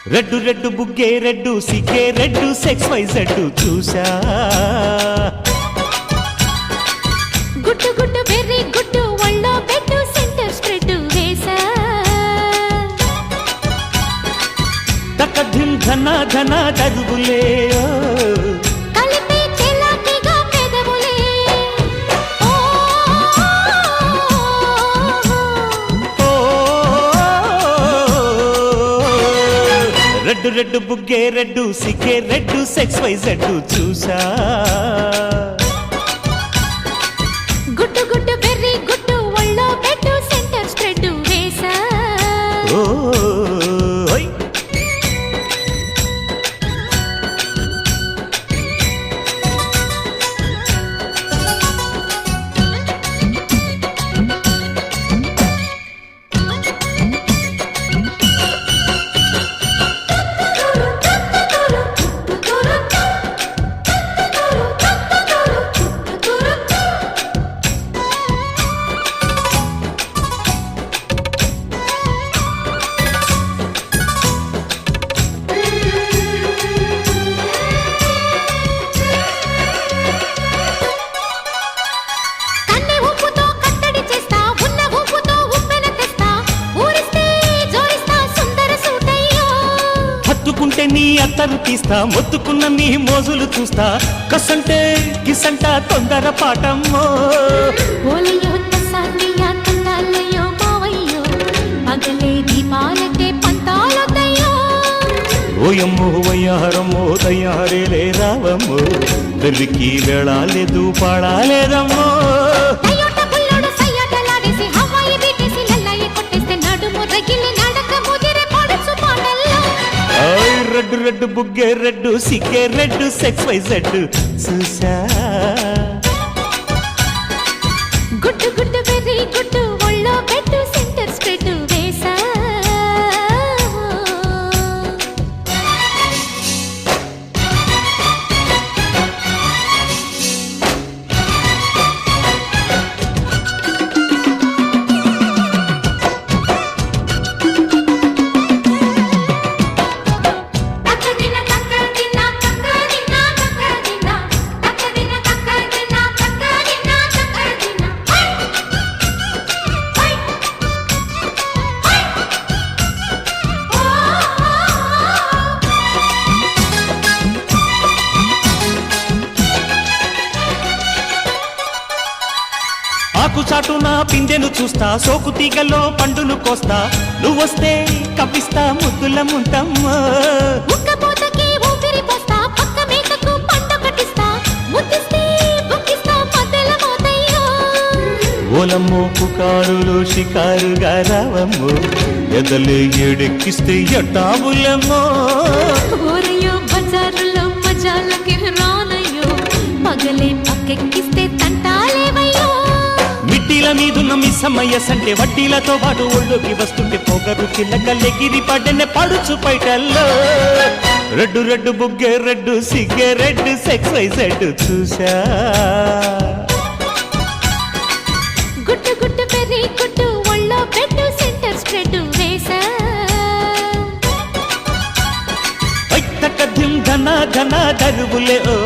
red red బుగ్గే red సిగ్గే red sex Y Z చూసా గుట్టు గుట్టు వెర్రి గుట్టు ఒళ్ళో పెట్టు సెంటర్ స్ప్రెడ్ వేసా తక ధిమ్ ధన ధన దరువులే కలిపి చెలాకిగా పెదవులే రెడ్డు రెడ్డు బుగ్గే రెడ్డు సిగ్గే రెడ్డు సెక్స్ వై జెడ్డు చూసా గుట్టు గుట్టు వెర్రి గుట్టు ఒళ్ళో పెట్టు సెంటర్ స్ప్రెడ్ వేసా ఓయ్ హత్తుకుంటే నీ అత్తరు తీస్తా మొత్తుకున్న నీ మోజులు చూస్తా కసంటే గిసంట తొందర పాటమ్మో ఓలయ్యో తసానియా తందాలయ్యో మావయ్యో పగలే దీపాలకే పంతాలొద్దయ్యో ఓయమ్మో వయ్యారమ్మో తయ్యారేలే రావమ్మో పెళ్ళికి వేళాలేదు పాడాలేదమ్మో అయ్యోట పుల్లోడు సయ్యాటలాడేసి హవాయి బీటేసి లల్లయ్య కొట్టేస్తే నడుము రగిలి నడక ముదిరే పడుచు పాటల్లో రెడ్డు రెడ్డు బుగ్గే రెడ్డు సిగ్గే రెడ్డు సెక్స్ వై జెడ్డు చూసా గుట్టు గుట్టు వెర్రి గుట్టు ఒళ్ళో పెట్టు సెంటర్ స్ప్రెడ్ వేసా ఆకు చాటున పిందెను చూస్తా సోకు తీగలో పండును కోస్తా నువ్వొస్తే కప్పిస్తా ముద్దుల ముంతమ్మా ఉక్కపోతకి ఊపిరి పోస్తా పక్క మేకకు పంట కట్టిస్తా ముద్దిస్తే బుక్కిస్తా మధ్యల మోతయ్యో ఓలమ్మో పుకారులు షికారుగా రావమ్మో ఎదలే ఏడెక్కిస్తే ఎట్టాబులమ్మో ఓరయ్యో బజారులో మజాలకి రానయ్యో పగలే పక్కెక్కిస్తే తంటాలేవయ్యో మిట్టిల మీదున్న మిస్సమ్మయ్య సంటే వడ్డీలతో పాటు ఒళ్ళోకి వస్తుంటే పొగరు చిల్లకల్లెగిరి పడ్డనే పడుచు పైటల్లో రెడ్డు రెడ్డు బుగ్గే రెడ్డు సిగ్గే రెడ్డు సెక్స్ వై జెడ్డు చూసా గుట్టు గుట్టు పెర్రి గుట్టు ఒళ్ళో పెట్టు సెంటర్ స్ప్రెడ్ వేసా తక్క ధిమ్ ధన ధన దరువులే ఓ